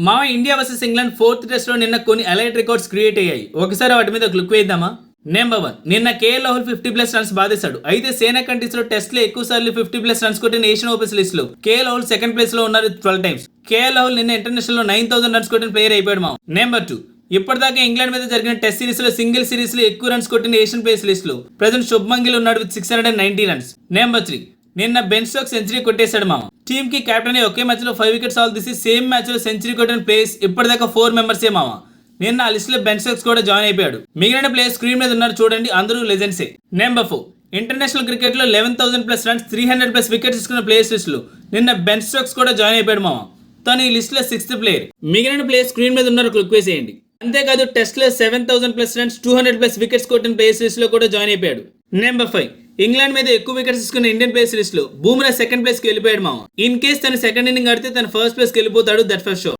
మా India versus England fourth test లో నిన్న కొన్ని అలైట్ రికార్డ్స్ క్రియేట్ అయ్యాయి. ఒకసారి వాటి మీద క్లిక్ వేద్దామా. నెంబర్ 1, నిన్న కేఎల్ రాహుల్ 50+ రన్స్ బాధేశాడు. అయితే సేనా కంట్రీస్ లో టెస్ట్ లో ఎక్కువ సార్లు 50+ రన్స్ కొట్టిన ఏషియన్ ఓపెన్స్ లిస్ట్ లో కేఎల్ రాహుల్ సెకండ్ ప్లేస్ లో ఉన్నారు 12 టైమ్స్. కేఎల్ రాహుల్ నిన్న ఇంటర్నేషనల్ లో 9000 రన్స్ కొట్టిన ప్లేయర్ అయిపోయాడు మామ. నెంబర్ 2, ఇప్పటిదాకా ఇంగ్లాండ్ మీద జరిగిన టెస్ట్ సిరీస్ లో సింగిల్ సిరీస్ లో ఎక్కువ రన్స్ కొట్టిన ఏషియన్ ప్లేయర్స్ లిస్ట్ లో ప్రజెంట్ శుభ్మన్ గిల్ ఉన్నాడు విత్ 690 రన్స్. నెంబర్ 3, నిన్న బెన్ స్టోక్స్ సెంచరీ కొట్టేశాడు మామ. టీమ్ కి కెప్టెన్ ఒకే మ్యాచ్ లో 5 వికెట్స్ ఆల్ తీసి సేమ్ మ్యాచ్ లో సెంచరీ కొట్టిన ప్లేయర్స్ ఇప్పటిదాకా 4 మెంబర్సే మామ. నిన్న ఆ లిస్ట్ లో బెన్ స్టోక్స్ కూడా జాయిన్ అయిపోయాడు. మిగిలిన ప్లేయర్స్ స్క్రీన్ మీద ఉన్నారు చూడండి, అందరూ లెజెండ్సే. నెంబర్ 4, ఇంటర్నేషనల్ క్రికెట్ లో 11,000+ రన్స్ 300+ వికెట్స్ తీసుకున్న ప్లేయర్స్ లిస్ట్ లో నిన్న బెన్ స్టోక్స్ కూడా జాయిన్ అయిపోయాడు మామ. తను ఈ లిస్ట్ లో 6th ప్లేయర్. మిగిలిన ప్లేయర్స్ స్క్రీన్ మీద ఉన్నారు, క్లిక్ వేసేయండి. అంతేకాదు టెస్ట్ లో 7,000+ రన్స్ 200+ వికెట్స్ కొట్టిన ప్లేయర్స్ లిస్ట్ లో కూడా జాయిన్ అయిపోయాడు. నెంబర్ 5, ఇంగ్లాండ్ మీద ఎక్కువ వికెట్స్ తీసుకున్న ఇండియన్ ప్లేయర్స్ లిస్ట్ లో బూమ్రా సెకండ్ ప్లేస్ కి వెళ్ళిపోయాడు మామ. ఇన్ కేస్ తన సెకండ్ ఇన్నింగ్ ఆడితే తన ఫస్ట్ ప్లేస్ కి వెళ్ళిపోతాడు, దట్ ఫర్ షూర్.